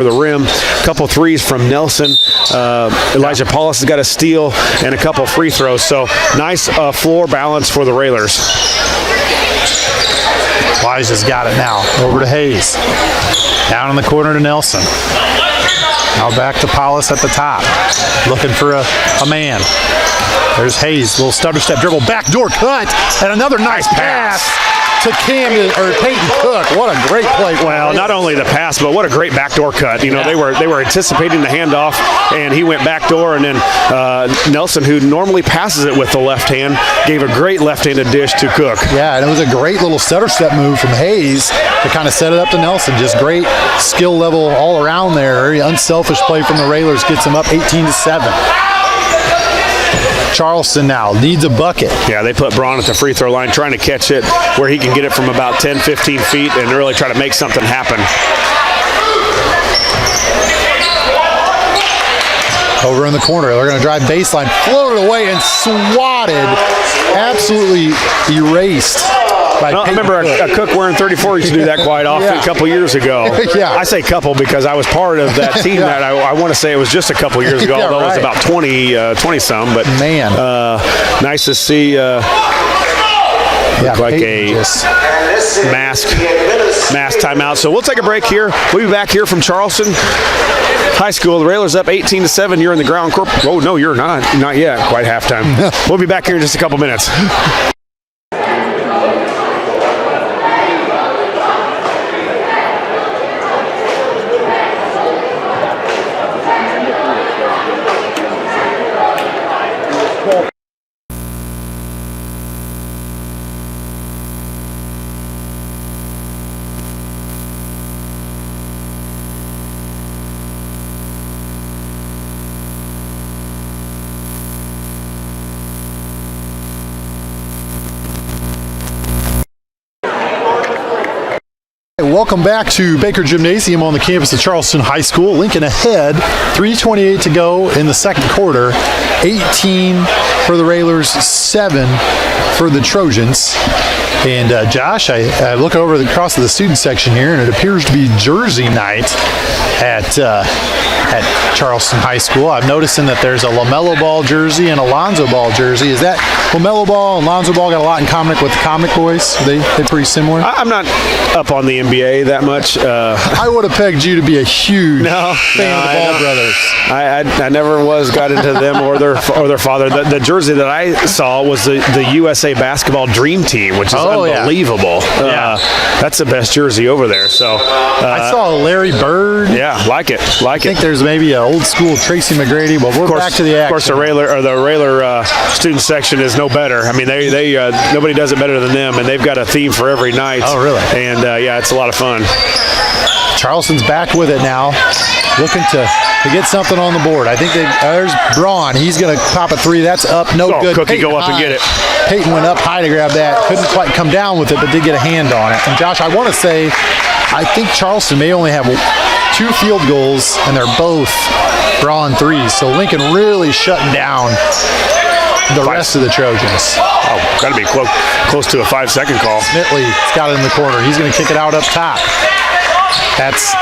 the rim. A couple threes from Nelson. Elijah Paulus has got a steal and a couple free throws. So nice floor balance for the Railers. Elijah's got it now. Over to Hayes. Down in the corner to Nelson. Now back to Paulus at the top. Looking for a man. There's Hayes. Little stutter step dribble. Backdoor cut. And another nice pass to Peyton Cook. What a great play. Well, not only the pass, but what a great backdoor cut. You know, they were anticipating the handoff, and he went backdoor, and then Nelson, who normally passes it with the left hand, gave a great left-handed dish to Cook. Yeah, and it was a great little stutter step move from Hayes to kind of set it up to Nelson. Just great skill level all around there. Very unselfish play from the Railers. Gets them up 18-7. Charleston now needs a bucket. Yeah, they put Braun at the free throw line trying to catch it where he can get it from about 10, 15 feet and really try to make something happen. Over in the corner, they're going to drive baseline, floated away and swatted, absolutely erased. I remember a Cook wearing 34 used to do that quite often a couple years ago. Yeah. I say couple because I was part of that team that I want to say it was just a couple years ago, although it was about 20-some. But man, nice to see look like a mask timeout. So we'll take a break here. We'll be back here from Charleston High School. The Railers up 18-7. You're in the ground court. Oh, no, you're not. Not yet. Quite halftime. We'll be back here in just a couple minutes. Welcome back to Baker Gymnasium on the campus of Charleston High School. Lincoln ahead, 3:28 to go in the second quarter. 18 for the Railers, 7 for the Trojans. And Josh, I look over across the student section here, and it appears to be jersey night at Charleston High School. I'm noticing that there's a LaMelo Ball jersey and a Lonzo Ball jersey. Is that LaMelo Ball and Lonzo Ball got a lot in common with the Comic Boys? They're pretty similar? I'm not up on the NBA that much. I would have pegged you to be a huge fan of the Ball brothers. I never got into them or their father. The jersey that I saw was the USA Basketball Dream Team, which is unbelievable. Yeah. That's the best jersey over there. So I saw Larry Bird. Yeah, like it. I think there's maybe an old school Tracy McGrady, but we're back to the action. Of course, the Railor student section is no better. I mean, they nobody does it better than them, and they've got a theme for every night. Oh, really? And it's a lot of fun. Charleston's back with it now, looking to get something on the board. I think there's Braun. He's going to pop a three. That's up. No good. Cookie, go up and get it. Peyton went up high to grab that. Couldn't quite come down with it, but did get a hand on it. And Josh, I want to say, I think Charleston may only have 2 field goals, and they're both Braun threes. So Lincoln really shutting down the rest of the Trojans. Oh, got to be close to a 5-second call. Smitley's got it in the corner. He's going to kick it out up top. That's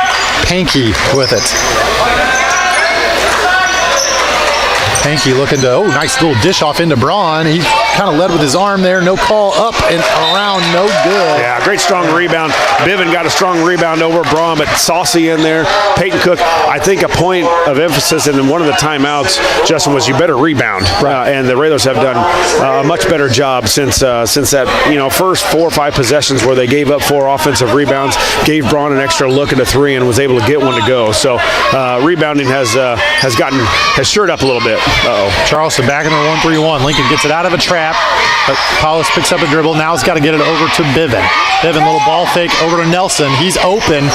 Pankey with it. Pankey looking to, nice little dish off into Braun. He kind of led with his arm there. No call, up and around, no good. Yeah, great strong rebound. Bivin got a strong rebound over Braun, but Saucy in there. Peyton Cook, I think a point of emphasis in one of the timeouts, Justin, was you better rebound. And the Railers have done a much better job since that first 4 or 5 possessions where they gave up 4 offensive rebounds, gave Braun an extra look at a 3 and was able to get one to go. So rebounding has shored up a little bit. Charleston back in the 1-3-1. Lincoln gets it out of a trap, but Paulus picks up a dribble. Now he's got to get it over to Bivin. Bivin, little ball fake over to Nelson. He's open.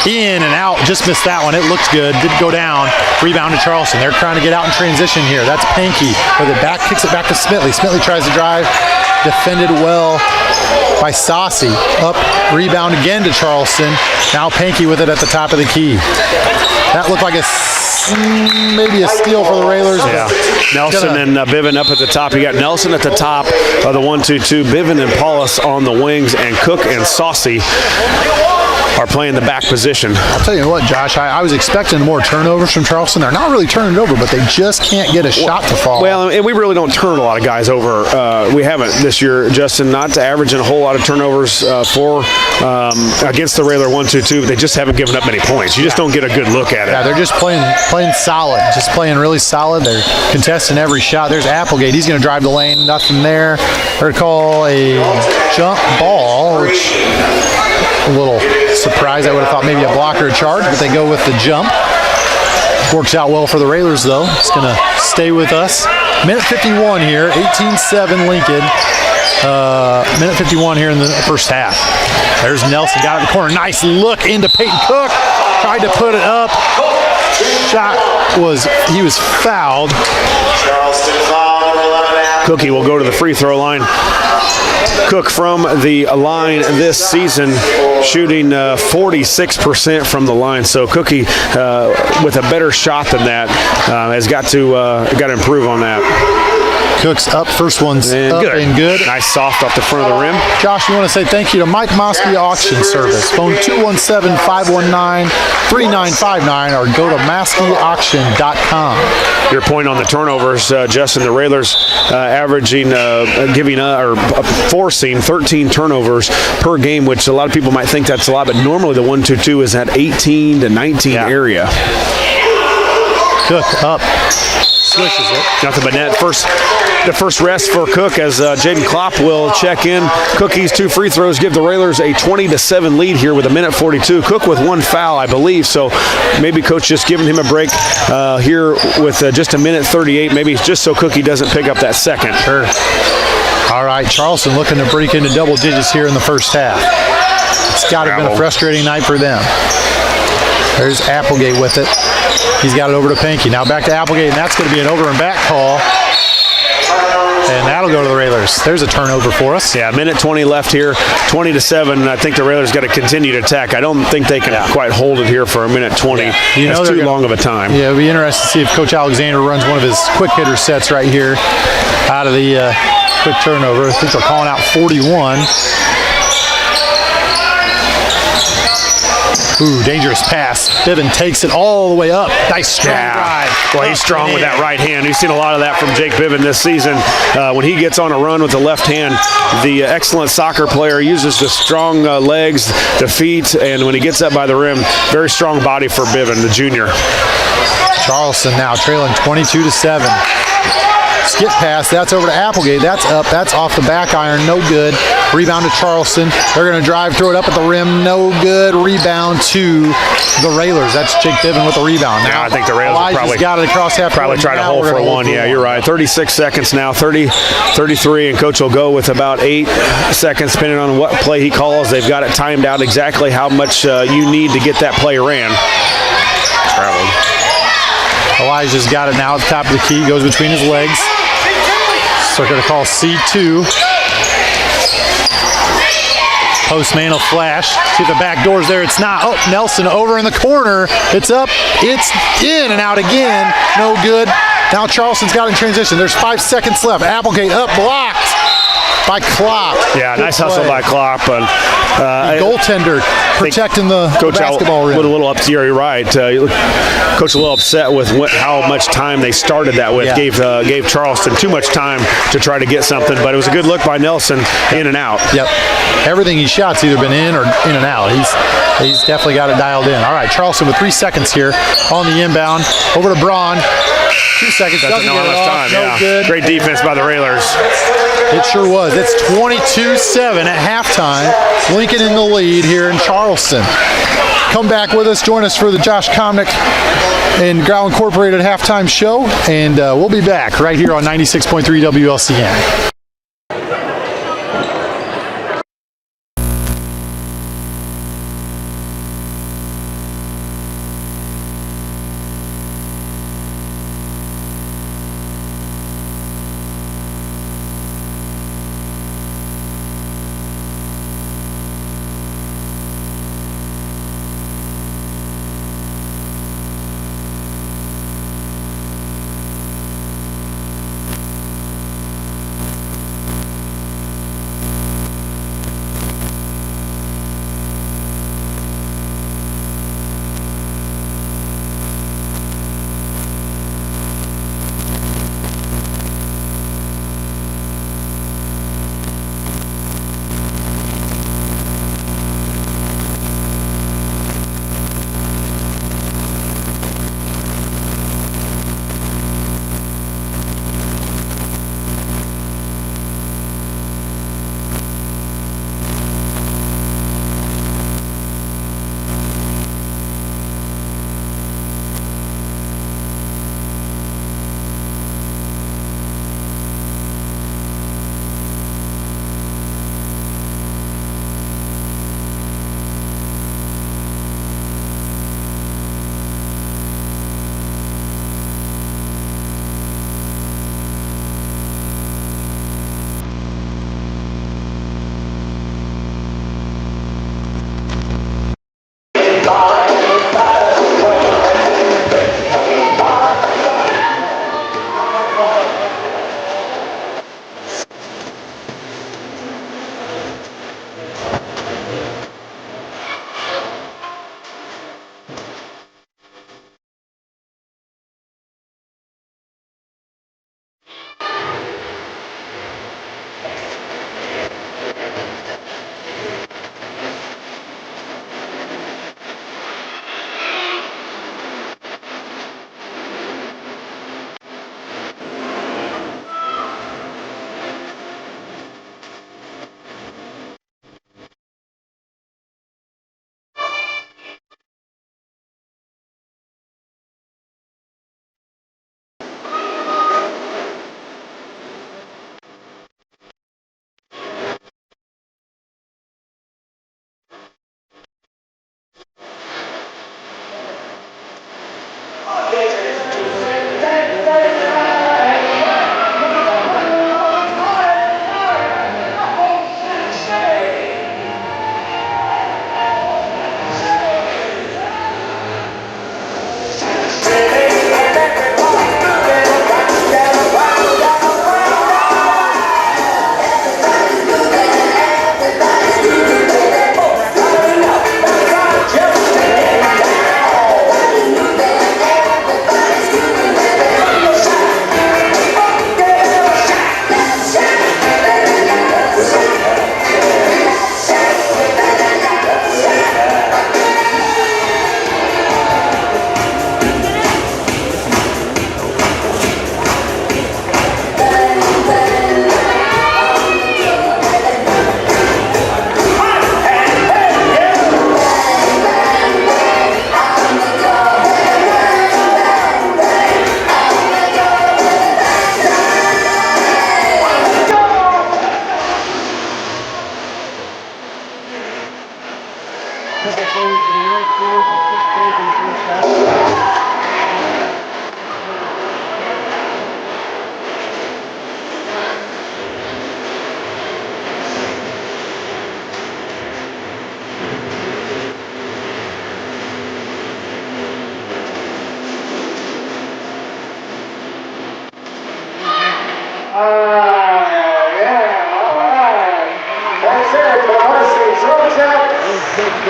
In and out. Just missed that one. It looks good. Didn't go down. Rebound to Charleston. They're trying to get out in transition here. That's Pankey with it back. Kicks it back to Smitley. Smitley tries to drive. Defended well by Saucy. Up. Rebound again to Charleston. Now Pankey with it at the top of the key. That looked like maybe a steal for the Railers. Yeah. Nelson and Biven up at the top. You got Nelson at the top of the 1-2-2. Biven and Paulus on the wings, and Cook and Saucy are playing the back position. I'll tell you what, Josh, I was expecting more turnovers from Charleston. They're not really turning it over, but they just can't get a shot to fall. Well, and we really don't turn a lot of guys over. We haven't this year, Justin, not averaging a whole lot of turnovers against the Railer 1-2-2, but they just haven't given up many points. You just don't get a good look at it. Yeah, they're just playing solid, just playing really solid. They're contesting every shot. There's Applegate. He's going to drive the lane. Nothing there. They're going to call a jump ball, which a little surprised. I would have thought maybe a block or a charge, but they go with the jump. Works out well for the Railers, though. It's going to stay with us. Minute 51 here, 18-7 Lincoln. Minute 51 here in the first half. There's Nelson, got it in the corner. Nice look into Peyton Cook. Tried to put it up. Shot he was fouled. Cookie will go to the free throw line. Cook from the line this season, shooting 46% from the line. So Cookie, with a better shot than that, has got to improve on that. Cook's up. First one's up and good. Nice soft off the front of the rim. Josh, we want to say thank you to Mike Mosky Auction Service. Phone 217-519-3959 or go to MoskyAuction.com. Your point on the turnovers, Justin, the Railers forcing 13 turnovers per game, which a lot of people might think that's a lot, but normally the 1-2-2 is at 18 to 19 area. Cook up. Swishes it. Nothing but net. The first rest for Cook as Jaden Klopp will check in. Cookie's 2 free throws give the Railers a 20-7 lead here with a minute 42. Cook with 1 foul, I believe, so maybe Coach just giving him a break here with just a minute 38, maybe just so Cookie doesn't pick up that second. Sure. All right, Charleston looking to break into double digits here in the first half. It's got to have been a frustrating night for them. There's Applegate with it. He's got it over to Pinky. Now back to Applegate, and that's going to be an over and back call. And that'll go to the Railers. There's a turnover for us. Yeah, minute 20 left here, 20-7. I think the Railers got to continue to attack. I don't think they can quite hold it here for a minute 20. Yeah. That's too long of a time. Yeah, it'll be interesting to see if Coach Alexander runs one of his quick hitter sets right here out of the quick turnover. I think they're calling out 41. Ooh, dangerous pass. Biven takes it all the way up. Nice strong drive. Well, he's strong with that right hand. We've seen a lot of that from Jake Biven this season. When he gets on a run with the left hand, the excellent soccer player uses the strong legs, the feet, and when he gets up by the rim, very strong body for Biven, the junior. Charleston now trailing 22-7. Skip pass, that's over to Applegate. That's up, that's off the back iron, no good. Rebound to Charleston. They're going to drive, throw it up at the rim, no good. Rebound to the Railers. That's Jake Biven with the rebound. Now, I think the Railers will probably got it across half. Probably try to hold for one. Yeah, you're right. 36 seconds now, 33, and Coach will go with about 8 seconds, depending on what play he calls. They've got it timed out exactly how much you need to get that play ran. Elijah's got it now at the top of the key, goes between his legs. So they're going to call C2. Postman will flash. See if the back door's there. It's not. Oh, Nelson over in the corner. It's up. It's in and out again. No good. Now Charleston's got in transition. There's 5 seconds left. Applegate up, blocked by Klopp. Yeah, nice hustle by Klopp. And, goaltender protecting the basketball rim. A little up here, you're right. Coach a little upset with how much time they started that with. Yeah. Gave Charleston too much time to try to get something, but it was a good look by Nelson, in and out. Yep. Everything he shot's either been in or in and out. He's definitely got it dialed in. All right, Charleston with 3 seconds here on the inbound. Over to Braun. 2 seconds. Doesn't get it off. No good. Great defense by the Railers. It sure was. It's 22-7 at halftime. Lincoln in the lead here in Charleston. Come back with us. Join us for the Josh Komnick and Growl Incorporated halftime show, and we'll be back right here on 96.3 WLCN.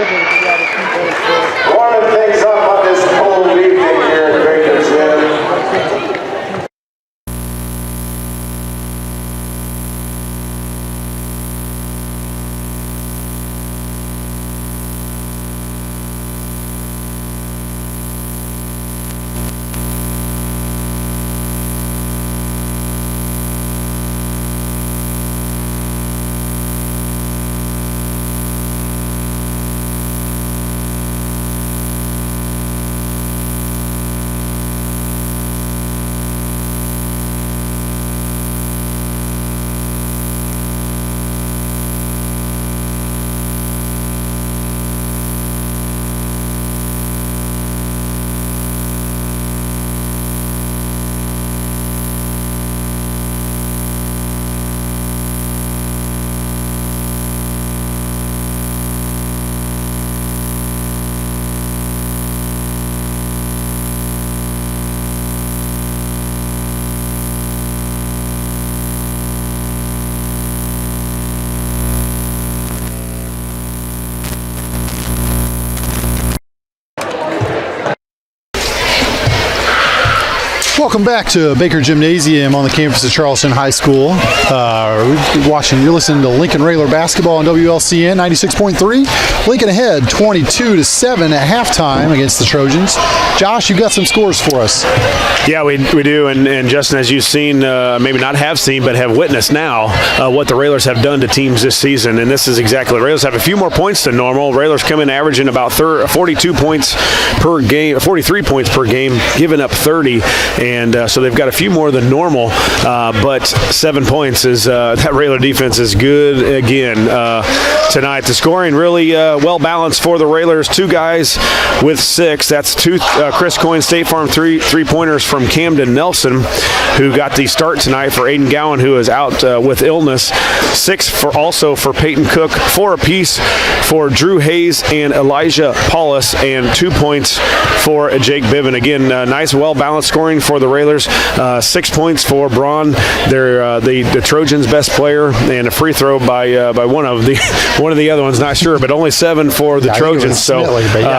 Warming things up on this cold evening here at Baker's Gym. Welcome back to Baker Gymnasium on the campus of Charleston High School. You're listening to Lincoln Railer basketball on WLCN 96.3. Lincoln ahead 22-7 at halftime against the Trojans. Josh, you've got some scores for us. Yeah, we do. And Justin, as you've seen, maybe not have seen, but have witnessed now what the Railers have done to teams this season. And this is exactly the Railers have a few more points than normal. Railers come in averaging about 42 points per game, 43 points per game, giving up 30. And so they've got a few more than normal, but 7 points is that Railer defense is good again tonight. The scoring really well balanced for the Railers. 2 guys with 6. That's 2 Chris Coyne State Farm three-pointers from Camden Nelson, who got the start tonight for Aiden Gowan, who is out with illness. 6 also for Peyton Cook. 4 apiece for Drew Hayes and Elijah Paulus, and 2 points for Jake Biven. Again, nice, well-balanced scoring for the Railers. 6 points for Braun, the Trojans' best player, and a free throw by one of the other ones, not sure, but only 7 for the Trojans. So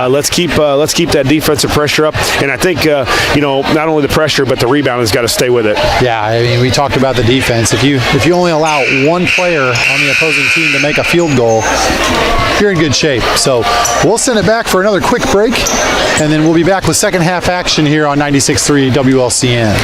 let's keep that defensive pressure up, and I think not only the pressure but the rebound has got to stay with it. Yeah, I mean, we talked about the defense. If you only allow one player on the opposing team to make a field goal, you're in good shape. So we'll send it back for another quick break, and then we'll be back with second half action here on 96.3 WLCN.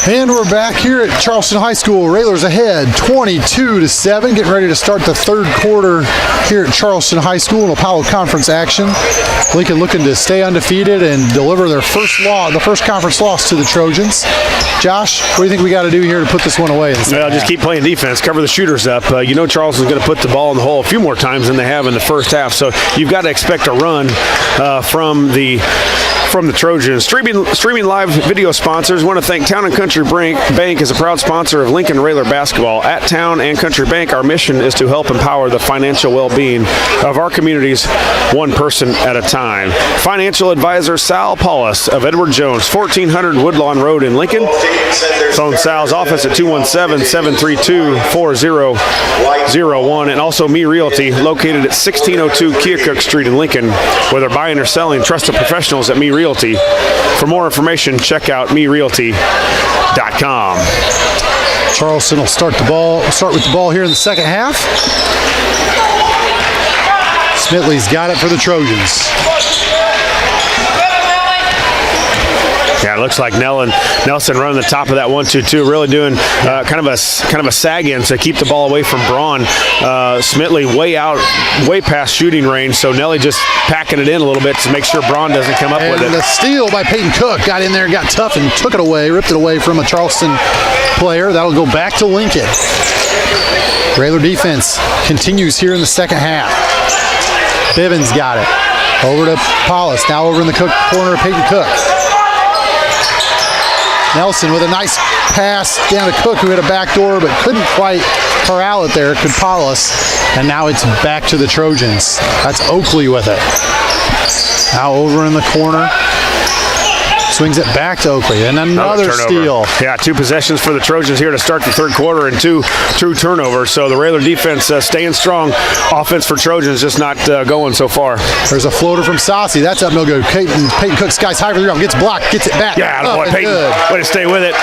And we're back here at Charleston High School. Railers ahead 22-7, getting ready to start the third quarter here at Charleston High School in Apollo Conference action. Lincoln looking to stay undefeated and deliver their the first conference loss to the Trojans. Josh, what do you think we got to do here to put this one away? Well, just keep playing defense, cover the shooters up. Charleston's going to put the ball in the hole a few more times than they have in the first half, so you've got to expect a run from the Trojans. Streaming live video sponsors. Want to thank Town and Country Bank is a proud sponsor of Lincoln Railer basketball. At Town and Country Bank, our mission is to help empower the financial well-being of our communities, one person at a time. Financial advisor Sal Paulus of Edward Jones, 1400 Woodlawn Road in Lincoln. Phone Sal's office at 217-732-4001. And also Me Realty, located at 1602 Keokuk Street in Lincoln. Whether buying or selling, trusted professionals at Me Realty. For more information, check out merealty.com. Charleston will start with the ball here in the second half. Smitley's got it for the Trojans. Yeah, it looks like Nelson running the top of that 1-2-2, really doing kind of a sag in to keep the ball away from Braun. Smitley way past shooting range, so Nelly just packing it in a little bit to make sure Braun doesn't come up with it. And the steal by Peyton Cook got in there, got tough, and took it away, ripped it away from a Charleston player. That'll go back to Lincoln. Railer defense continues here in the second half. Bivens got it. Over to Paulus. Now over in the Cook corner of Peyton Cook. Nelson with a nice pass down to Cook, who hit a backdoor but couldn't quite corral it there. Could Paulus. And now it's back to the Trojans. That's Oakley with it. Now over in the corner. Swings it back to Oakley, and another steal. Yeah, 2 possessions for the Trojans here to start the third quarter, and 2 true turnovers. So the Railer defense staying strong. Offense for Trojans just not going so far. There's a floater from Saucy. That's up no good. Peyton Cook skies high for the rebound. Gets blocked. Gets it back. Yeah, boy, Peyton. Good. Way to stay with it.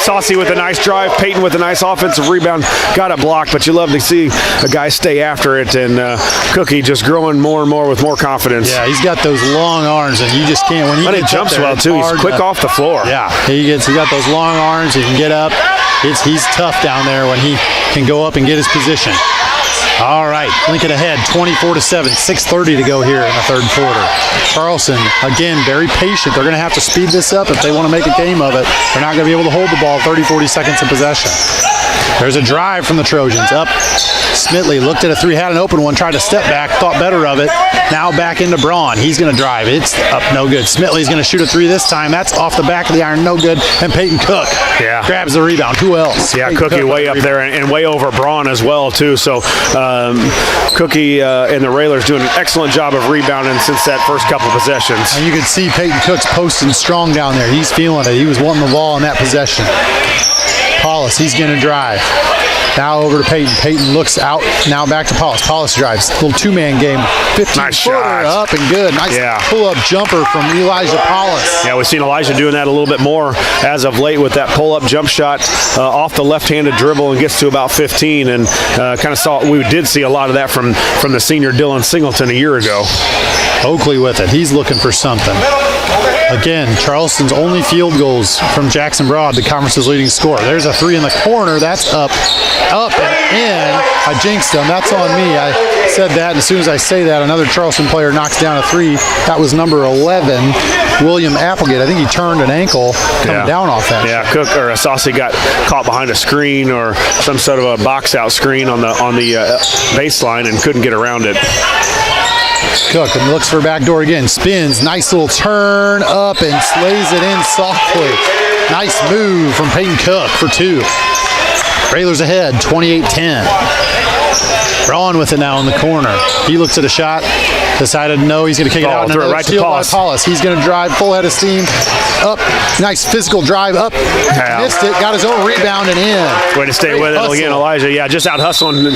Saucy with a nice drive. Peyton with a nice offensive rebound. Got it blocked, but you love to see a guy stay after it. And Cookie just growing more and more with more confidence. Yeah, he's got those long arms, and you just can't. When he jumps well too. He's quick off the floor. Yeah, he got those long arms. He can get up. He's tough down there when he can go up and get his position. All right, Lincoln ahead, 24-7, 6:30 to go here in the third quarter. Charleston, again, very patient. They're going to have to speed this up if they want to make a game of it. They're not going to be able to hold the ball 30-40 seconds in possession. There's a drive from the Trojans. Up, Smitley looked at a 3, had an open one, tried to step back, thought better of it. Now back into Braun. He's going to drive. It's up, no good. Smitley's going to shoot a 3 this time. That's off the back of the iron, no good. And Peyton Cook grabs the rebound. Who else? Yeah, Cookie way up there and way over Braun as well, too. So Cookie and the Railers doing an excellent job of rebounding since that first couple possessions. And you can see Peyton Cook's posting strong down there. He's feeling it. He was wanting the ball in that possession. Paulus, he's going to drive. Now over to Peyton. Peyton looks out. Now back to Paulus. Paulus drives. Little 2-man game. 15-footer up and good. Nice pull-up jumper from Elijah Paulus. Yeah, we've seen Elijah doing that a little bit more as of late with that pull-up jump shot off the left-handed dribble and gets to about 15. And we did see a lot of that from the senior Dylan Singleton a year ago. Oakley with it. He's looking for something. Again, Charleston's only field goals from Jackson Broad, the conference's leading scorer. There's a 3 in the corner. That's up and in. I jinxed him. That's on me. I said that, and as soon as I say that, another Charleston player knocks down a 3. That was number 11, William Applegate. I think he turned an ankle coming down off that. Yeah, Cook or Saucy got caught behind a screen or some sort of a box-out screen on the baseline and couldn't get around it. Cook and looks for a backdoor again. Spins. Nice little turn up and slays it in softly. Nice move from Peyton Cook for 2. Railers ahead, 28-10. Braun with it now in the corner. He looks at a shot, decided no, he's going to kick it out. And threw it right to Paulus. He's going to drive, full head of steam, up. Nice physical drive up. Missed it, got his own rebound and in. Way to stay with it again, Elijah. Yeah, just out hustling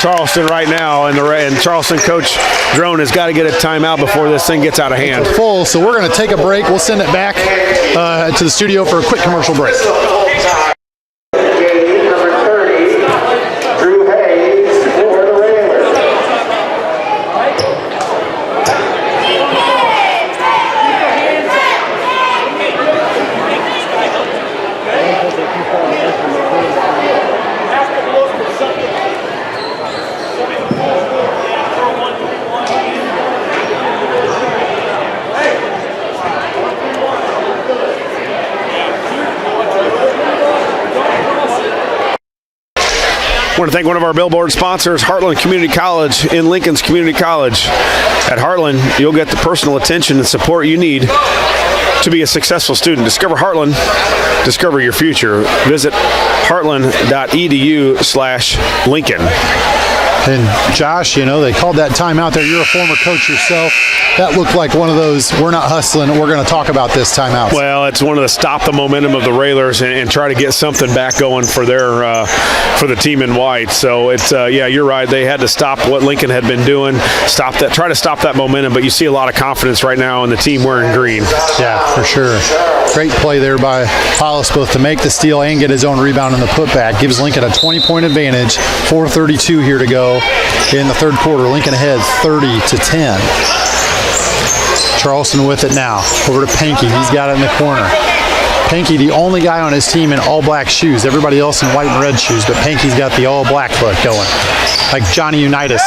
Charleston right now. And Charleston coach Drone has got to get a timeout before this thing gets out of hand. Full, so we're going to take a break. We'll send it back to the studio for a quick commercial break. I want to thank one of our billboard sponsors, Heartland Community College in Lincoln's Community College. At Heartland, you'll get the personal attention and support you need to be a successful student. Discover Heartland. Discover your future. Visit heartland.edu/Lincoln. And Josh, they called that timeout there. You're a former coach yourself. That looked like one of those, we're not hustling, we're going to talk about this timeout. Well, it's one of the stop the momentum of the Railers and try to get something back going for for the team in white. So it's, you're right. They had to stop what Lincoln had been doing, try to stop that momentum. But you see a lot of confidence right now in the team wearing green. Yeah, for sure. Great play there by Paulus, both to make the steal and get his own rebound in the putback. Gives Lincoln a 20-point advantage. 4:32 here to go in the third quarter. Lincoln ahead 30-10. Charleston with it now. Over to Pankey. He's got it in the corner. Pankey, the only guy on his team in all black shoes. Everybody else in white and red shoes, but Pankey's got the all black look going. Like Johnny Unitas.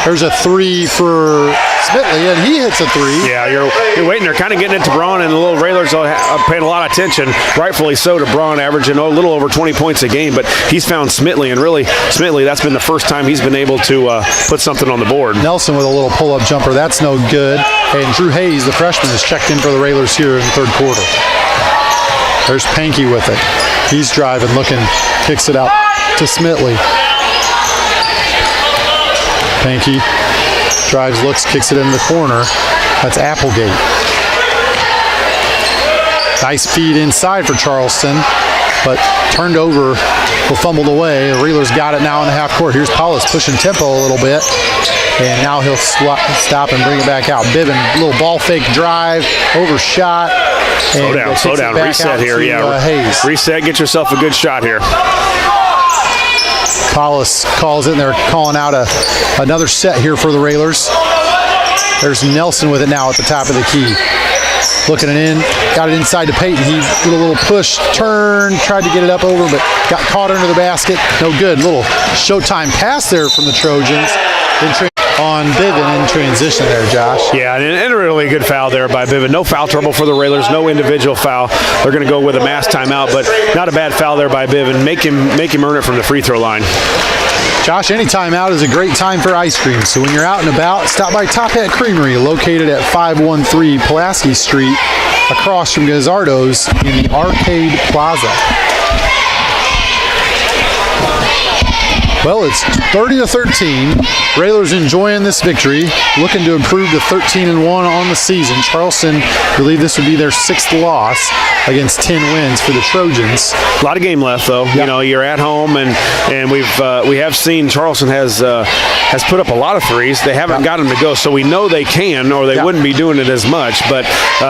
There's a three for Smitley, and he hits a three. Yeah, you're waiting. They're kind of getting it to Braun, and the little Railers are paying a lot of attention, rightfully so, to Braun, averaging a little over 20 points a game. But he's found Smitley, and really, Smitley, that's been the first time he's been able to put something on the board. Nelson with a little pull-up jumper. That's no good. And Drew Hayes, the freshman, is checked in for the Railers here in the third quarter. There's Pankey with it. He's driving, looking, kicks it out to Smitley. Pankey drives, looks, kicks it in the corner. That's Applegate. Nice feed inside for Charleston, but turned over, fumbled away. The Railers got it now in the half court. Here's Paulus pushing tempo a little bit, and now he'll stop and bring it back out. Bivin, little ball fake drive, overshot. Slow down, reset here. Hayes. Reset, get yourself a good shot here. Paulus calls in there, calling out another set here for the Railers. There's Nelson with it now at the top of the key. Looking it in, got it inside to Peyton. He did a little push, turn, tried to get it up over, but got caught under the basket. No good. Little showtime pass there from the Trojans. On Bivin in transition there, Josh. Yeah, and a really good foul there by Bivin. No foul trouble for the Railers, no individual foul. They're going to go with a mass timeout, but not a bad foul there by Bivin. Make him earn it from the free throw line. Josh, any timeout is a great time for ice cream. So when you're out and about, stop by Top Hat Creamery, located at 513 Pulaski Street, across from Gazzardo's in the Arcade Plaza. Well, it's 30-13. Railers enjoying this victory, looking to improve to 13-1 on the season. Charleston believe this would be their sixth loss against 10 wins for the Trojans. A lot of game left, though. Yep. You know, you're at home, and we have seen Charleston has put up a lot of threes. They haven't got them to go, so we know they can, or they wouldn't be doing it as much. But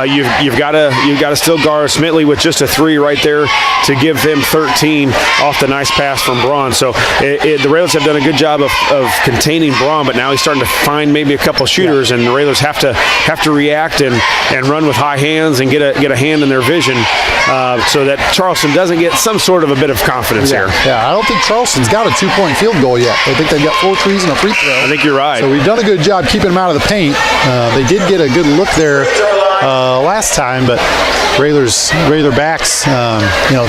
you've got to still guard Smitley with just a three right there to give them 13 off the nice pass from Braun. So the Railers have done a good job of containing Braun, but now he's starting to find maybe a couple shooters, and the Railers have to react and run with high hands and get a hand in their vision, so that Charleston doesn't get some sort of a bit of confidence here. Yeah, I don't think Charleston's got a 2-point field goal yet. I think they've got 4 threes and a free throw. I think you're right. So we've done a good job keeping them out of the paint. They did get a good look there last time, but Razorbacks,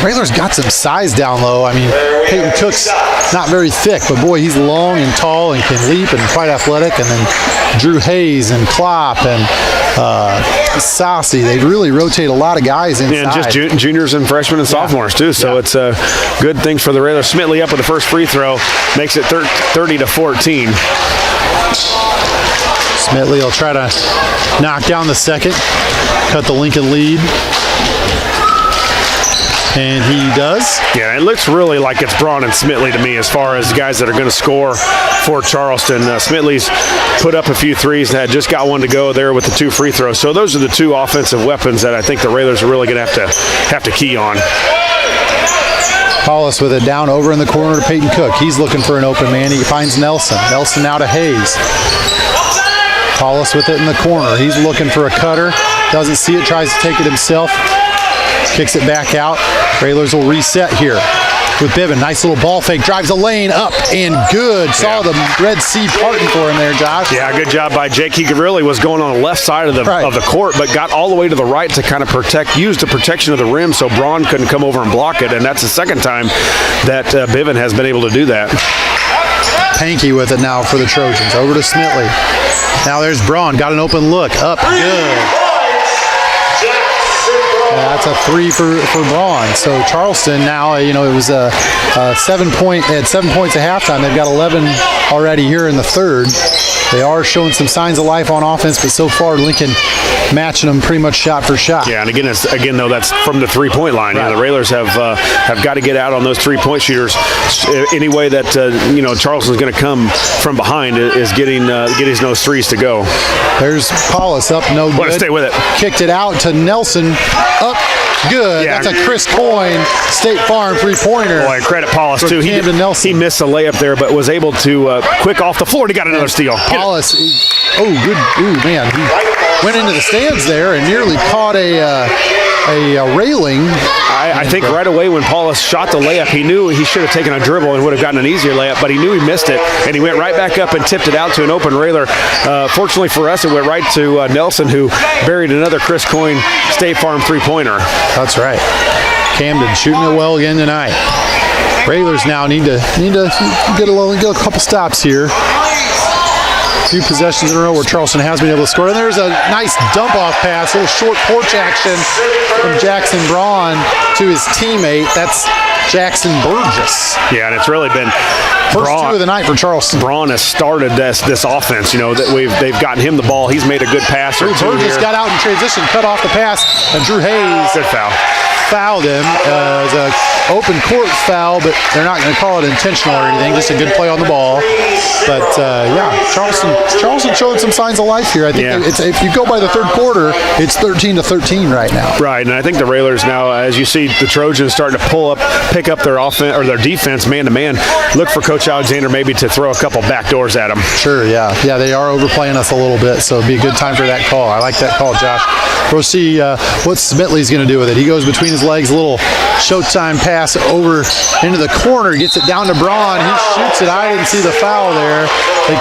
Railers got some size down low. I mean, Peyton Cook's not very thick, but boy, he's long and tall and can leap and quite athletic. And then Drew Hayes and Klopp and Saucy, they really rotate a lot of guys inside. Yeah, and just juniors and freshmen and sophomores too. So it's a good thing for the Railers. Smitley up with the first free throw, makes it 30-14. Smitley will try to knock down the second, cut the Lincoln lead. And he does. Yeah, it looks really like it's Braun and Smitley to me as far as guys that are going to score for Charleston. Smitley's put up a few threes and had just got one to go there with the 2 free throws. So those are the 2 offensive weapons that I think the Railers are really going to have to key on. Paulus with it down over in the corner to Peyton Cook. He's looking for an open man. He finds Nelson. Nelson now to Hayes. Paulus with it in the corner. He's looking for a cutter. Doesn't see it. Tries to take it himself. Kicks it back out. Railers will reset here with Bivin. Nice little ball fake. Drives a lane up and good. Saw the Red Sea parting for him there, Josh. Yeah, good job by Jake. He really was going on the left side of the court, but got all the way to the right to kind of use the protection of the rim so Braun couldn't come over and block it. And that's the second time that Bivin has been able to do that. Pankey with it now for the Trojans. Over to Smitley. Now there's Braun. Got an open look. Up. Good. That's a 3 for Braun. So Charleston now, it was a 7-point. They had 7 points at halftime. They've got 11 already here in the third. They are showing some signs of life on offense, but so far Lincoln matching them pretty much shot for shot. Yeah, and again though, that's from the 3-point line. Right. The Railers have got to get out on those 3-point shooters. Any way that Charleston's going to come from behind is getting those threes to go. There's Paulus up, no good. Want to stay with it. Kicked it out to Nelson. Up, good. Yeah. That's a Chris Coyne State Farm 3-pointer. Boy, credit Paulus too. He missed a layup there, but was able to quick off the floor. And he got another steal. Paulus, good. Ooh, man. went into the stands there and nearly caught a railing. I think right away when Paulus shot the layup, he knew he should have taken a dribble and would have gotten an easier layup, but he knew he missed it, and he went right back up and tipped it out to an open railer. Fortunately for us, it went right to Nelson, who buried another Chris Coyne State Farm three-pointer. That's right. Camden shooting it well again tonight. Railers now need to get a couple stops here. A few possessions in a row where Charleston has been able to score. And there's a nice dump-off pass, a little short porch action from Jackson Braun to his teammate. That's Jackson Burgess. Yeah, and it's really been first two of the night for Charleston. Braun has started this offense. That they've gotten him the ball. He's made a good pass. Burgess got out in transition, cut off the pass, and Drew Hayes good foul. Fouled him. It's an open court foul, but they're not going to call it intentional or anything. Just a good play on the ball. But Charleston showing some signs of life here. I think if you go by the third quarter, it's 13-13 right now. Right, and I think the Railers now, as you see the Trojans starting to pick up their offense or their defense man to man. Look for Coach Alexander maybe to throw a couple back doors at them. Sure, yeah, they are overplaying us a little bit, so it'd be a good time for that call. I like that call, Josh. We'll see what Smitley's going to do with it. He goes between his legs, a little showtime pass over into the corner, gets it down to Braun. He shoots it. I didn't see the foul there. They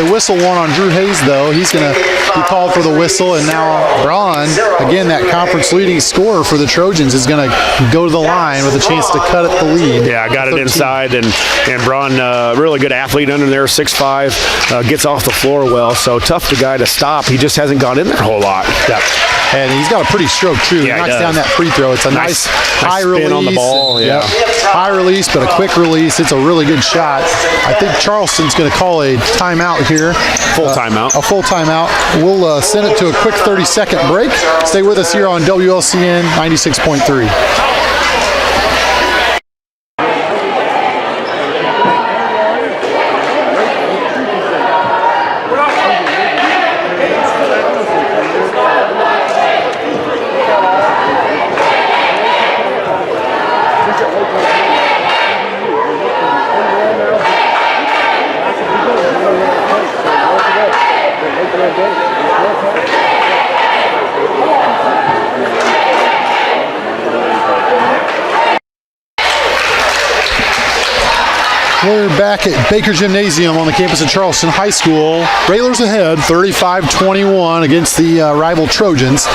whistle one on Drew Hayes, though. He's going to be called for the whistle, and now Braun, again, that conference leading scorer for the Trojans, is going to go to the line with a chance to cut at the lead. Yeah, got it inside, and Braun, really good athlete under there, 6'5", gets off the floor well, so tough the guy to stop. He just hasn't gone in there a whole lot. Yeah. And he's got a pretty stroke, too. Yeah, he knocks down that free throw. It's a nice high spin release. on the ball. Yeah. High release, but a quick release. It's a really good shot. I think Charleston's going to call a timeout here. Full timeout. A full timeout. We'll send it to a quick 30-second break. Stay with us here on WLCN 96.3. We're back at Baker Gymnasium on the campus of Charleston High School. Railers ahead, 35-21 against the rival Trojans.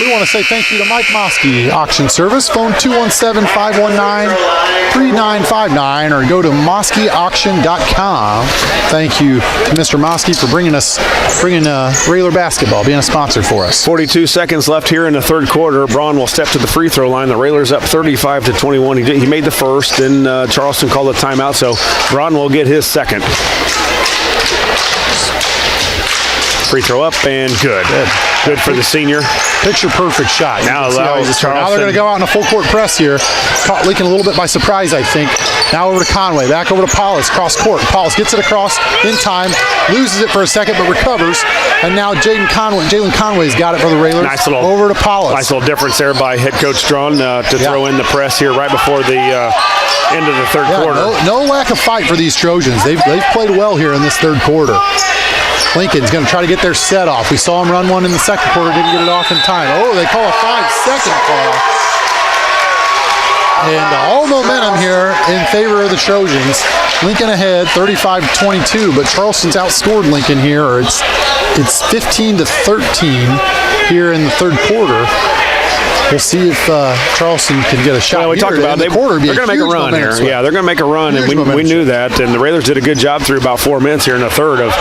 We want to say thank you to Mike Moskey, Auction Service. Phone 217-519-3959 or go to moskeyauction.com. Thank you to Mr. Moskey for bringing Railer basketball, being a sponsor for us. 42 seconds left here in the third quarter. Braun will step to the free throw line. The Railers up 35-21. He made the first, and Charleston called a timeout, so Braun will get his second. Free throw up and good. Good for the senior. Picture perfect shot. Now they're going to go out in a full court press here. Caught Lincoln a little bit by surprise, I think. Now over to Conway. Back over to Paulus. Cross court. Paulus gets it across in time. Loses it for a second, but recovers. And now Jalen Conway's got it for the Railers. Nice little over to Paulus. Nice little difference there by head coach Strawn to throw in the press here right before the end of the third quarter. No lack of fight for these Trojans. They've played well here in this third quarter. Lincoln's going to try to get their set off. We saw him run one in the second quarter, didn't get it off in time. Oh, they call a 5-second call. And all momentum here in favor of the Trojans. Lincoln ahead, 35-22, but Charleston's outscored Lincoln here. Or it's 15-13 here in the third quarter. We'll see if Charleston can get a shot. We talked about they're going to make a run here. Yeah, they're going to make a run, and we knew that. And the Railers did a good job through about 4 minutes here in the third of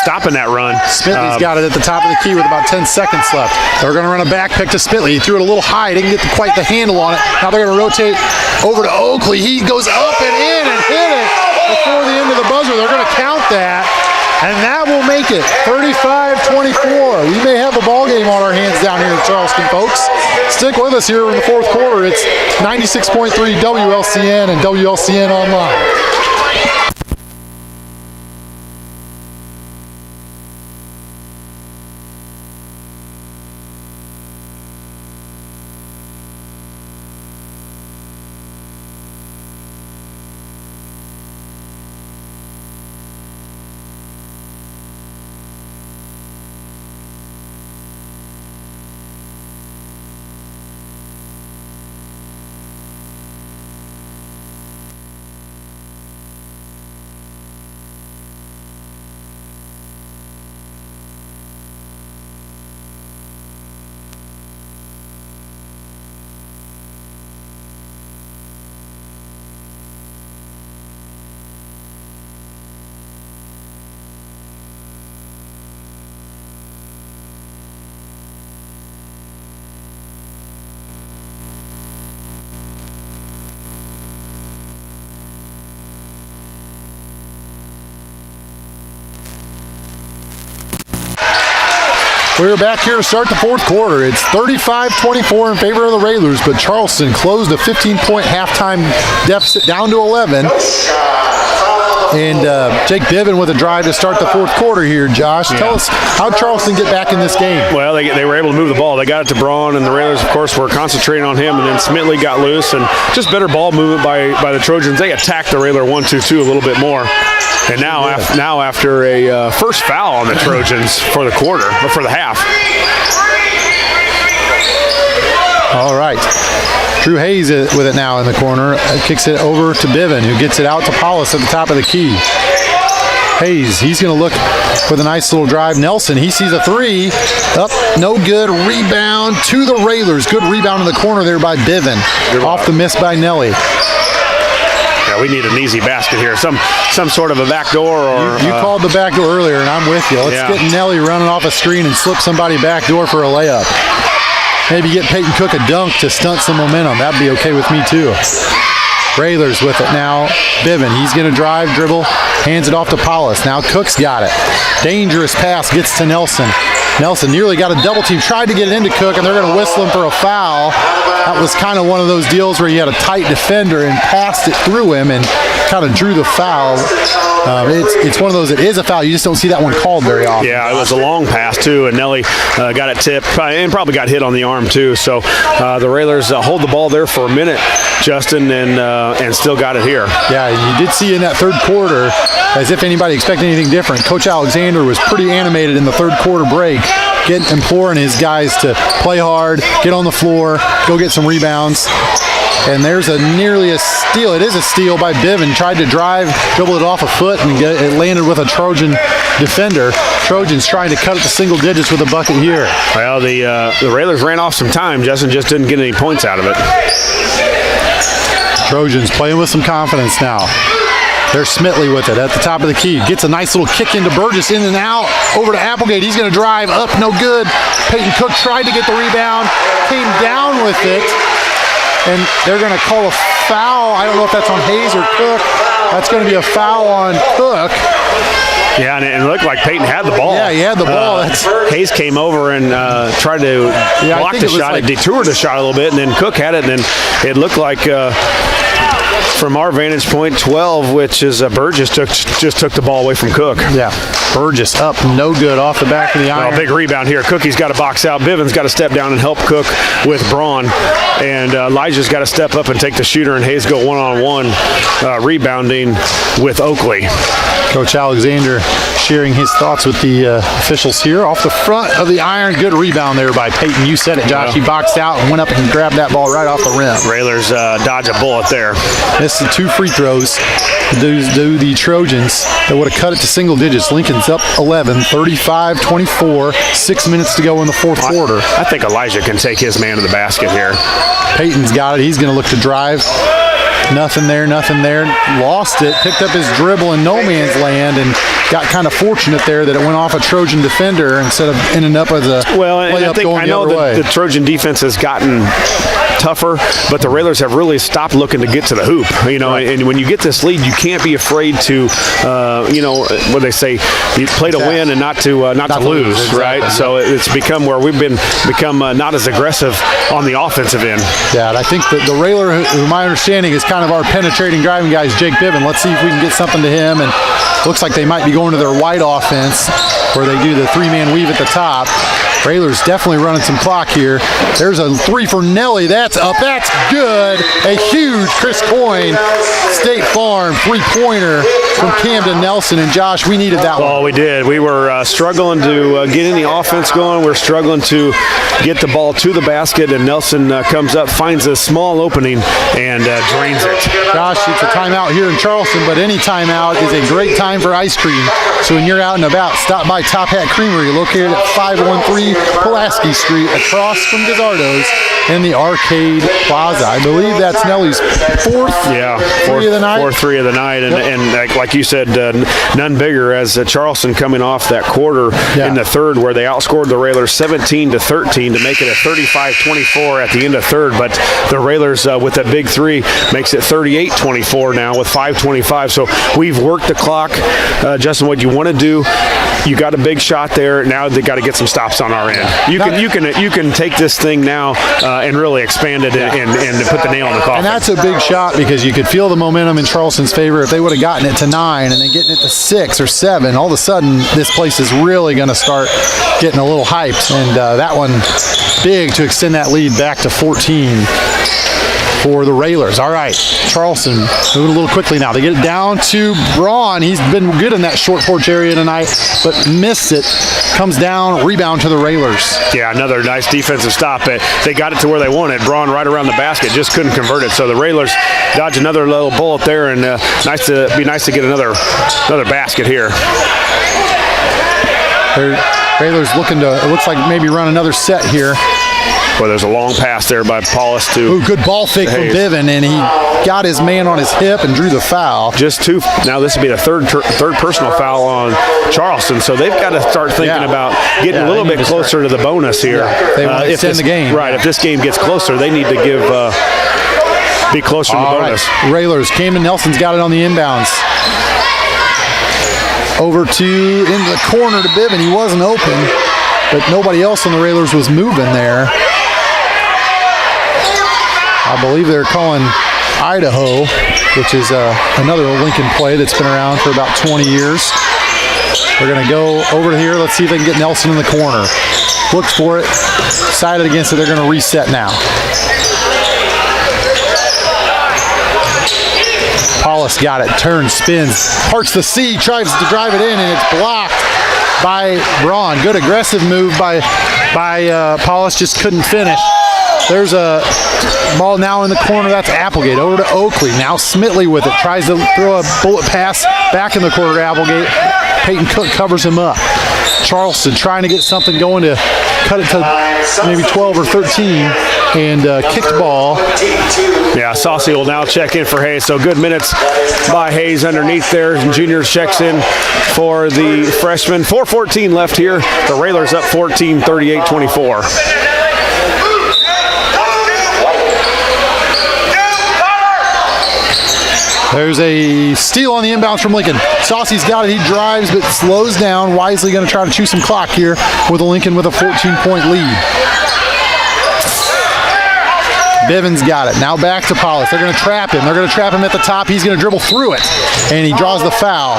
stopping that run. Smitley's got it at the top of the key with about 10 seconds left. They're going to run a back pick to Smitley. He threw it a little high. Didn't get quite the handle on it. Now they're going to rotate over to Oakley. He goes up and in and hit it before the end of the buzzer. They're going to count that. And that will make it 35-24. We may have a ball game on our hands down here in Charleston, folks. Stick with us here in the fourth quarter. It's 96.3 WLCN and WLCN Online. We're back here to start the fourth quarter. It's 35-24 in favor of the Railers, but Charleston closed a 15-point halftime deficit down to 11. And Jake Biven with a drive to start the fourth quarter here. Josh, tell us how Charleston get back in this game. Well, they were able to move the ball. They got it to Braun, and the Railers, of course, were concentrating on him, and then Smitley got loose, and just better ball movement by the Trojans. They attacked the Railer 1-2-2 a little bit more. And now after a first foul on the Trojans for the quarter, or for the half. All right. Drew Hayes with it now in the corner. Kicks it over to Biven, who gets it out to Paulus at the top of the key. Hayes, he's going to look with a nice little drive. Nelson, he sees a three. Up, no good. Rebound to the Railers. Good rebound in the corner there by Biven. Off the miss by Nelly. Yeah, we need an easy basket here. Some sort of a back door. Or You called the back door earlier, and I'm with you. Let's get Nelly running off a screen and slip somebody back door for a layup. Maybe get Peyton Cook a dunk to stunt some momentum. That'd be okay with me too. Railers with it now. Biven, he's going to drive, dribble, hands it off to Paulus. Now Cook's got it. Dangerous pass gets to Nelson. Nelson nearly got a double team, tried to get it into Cook, and they're going to whistle him for a foul. That was kind of one of those deals where you had a tight defender and passed it through him and kind of drew the foul. It's one of those, it is a foul. You just don't see that one called very often. Yeah, it was a long pass, too, and Nelly got it tipped and probably got hit on the arm, too. So the Railers hold the ball there for a minute, Justin, and still got it here. Yeah, you did see in that third quarter, as if anybody expected anything different, Coach Alexander was pretty animated in the third quarter break, imploring his guys to play hard, get on the floor, go get some rebounds. And there's nearly a steal. It is a steal by Biven. Tried to drive, dribble it off a foot, and it landed with a Trojan defender. Trojans trying to cut it to single digits with a bucket here. Well, the Railers ran off some time. Justin just didn't get any points out of it. Trojans playing with some confidence now. There's Smitley with it at the top of the key. Gets a nice little kick into Burgess, in and out. Over to Applegate. He's going to drive up, no good. Peyton Cook tried to get the rebound, came down with it. And they're going to call a foul. I don't know if that's on Hayes or Cook. That's going to be a foul on Cook. Yeah, and it looked like Peyton had the ball. Yeah, he had the ball. Hayes came over and tried to block the shot. It detoured the shot a little bit, and then Cook had it, and then it looked like, from our vantage point, 12, which is Burgess just took the ball away from Cook. Yeah, Burgess up, no good, off the back of the iron. Well, big rebound here. Cookie's got to box out. Biven's got to step down and help Cook with Braun. And Elijah's got to step up and take the shooter, and Hayes go one-on-one rebounding with Oakley. Coach Alexander sharing his thoughts with the officials here. Off the front of the iron, good rebound there by Peyton. You said it, Josh. He boxed out and went up and grabbed that ball right off the rim. Railers dodge a bullet there. Missed the 2 free throws. Do the Trojans that would have cut it to single digits. Lincoln's up 11, 35-24, 6 minutes to go in the fourth quarter. I think Elijah can take his man to the basket here. Peyton's got it. He's going to look to drive. Nothing there. Lost it. Picked up his dribble in no man's land and got kind of fortunate there that it went off a Trojan defender instead of ending up as a layup going the other way. The Trojan defense has gotten tougher, but the Railers have really stopped looking to get to the hoop. Right. And when you get this lead, you can't be afraid to, what they say, you play to win and not to lose, exactly. right? So it's become where we've become not as aggressive on the offensive end. Yeah, and I think that the Railer, who my understanding is kind of our penetrating driving guy, is Jake Biven. Let's see if we can get something to him. And looks like they might be going to their white offense where they do the 3-man weave at the top. Railers definitely running some clock here. There's a 3 for Nelly. That's up. That's good. A huge Chris Coyne State Farm 3-pointer from Camden Nelson. And Josh, we needed that one. Oh, we did. We were struggling to get any offense going. We're struggling to get the ball to the basket, and Nelson comes up, finds a small opening, and drains it. Josh, it's a timeout here in Charleston, but any timeout is a great time for ice cream. So when you're out and about, stop by Top Hat Creamery, located at 513 Pulaski Street, across from Gazzardo's in the Arcade Plaza. I believe that's Nelly's fourth three of the night. Fourth 3 of the night, and like you said, none bigger as Charleston coming off that quarter in the third where they outscored the Railers 17-13 to make it a 35-24 at the end of third. But the Railers with that big 3 makes it 38-24 now with 5:25. So we've worked the clock. Justin, what you want to do. You got a big shot there. Now they got to get some stops on our end. You can take this thing now and really expand it and put the nail in the coffin. And that's a big shot because you could feel the momentum in Charleston's favor. If they would have gotten it to 9 and then getting it to 6 or 7, all of a sudden this place is really going to start getting a little hyped. And that one big to extend that lead back to 14 for the Railers. All right, Charleston moving a little quickly now. They get it down to Braun. He's been good in that short porch area tonight, but missed it. Comes down, rebound to the Railers. Yeah, another nice defensive stop. They got it to where they wanted. Braun right around the basket, just couldn't convert it. So the Railers dodge another little bullet there, and nice to get another basket here. Railers looking to, it looks like maybe run another set here. Well, there's a long pass there by Paulus to. Ooh, good ball fake from Biven, and he got his man on his hip and drew the foul. Just 2. Now this would be the third personal foul on Charleston, so they've got to start thinking about getting a little bit closer to the bonus here. They want to extend the game. Right, if this game gets closer, they need to be closer to the bonus. Right. Railers, Camden Nelson's got it on the inbounds. Over into the corner to Biven. He wasn't open, but nobody else on the Railers was moving there. I believe they're calling Idaho, which is another Lincoln play that's been around for about 20 years. They're going to go over here. Let's see if they can get Nelson in the corner. Looks for it. Sided against it. They're going to reset now. Paulus got it. Turns, spins, parks the C, tries to drive it in, and it's blocked by Braun. Good aggressive move by Paulus, just couldn't finish. There's a ball now in the corner. That's Applegate. Over to Oakley. Now Smitley with it. Tries to throw a bullet pass back in the corner to Applegate. Peyton Cook covers him up. Charleston trying to get something going to cut it to maybe 12 or 13 and kicked ball. Yeah, Saucy will now check in for Hayes. So good minutes by Hayes underneath there. And Junior checks in for the freshman. 4:14 left here. The Railers up 14, 38-24. There's a steal on the inbounds from Lincoln. Saucy's got it. He drives but slows down. Wisely going to try to chew some clock here with Lincoln with a 14-point lead. Biven's got it. Now back to Paulus. They're going to trap him. They're going to trap him at the top. He's going to dribble through it, and he draws the foul.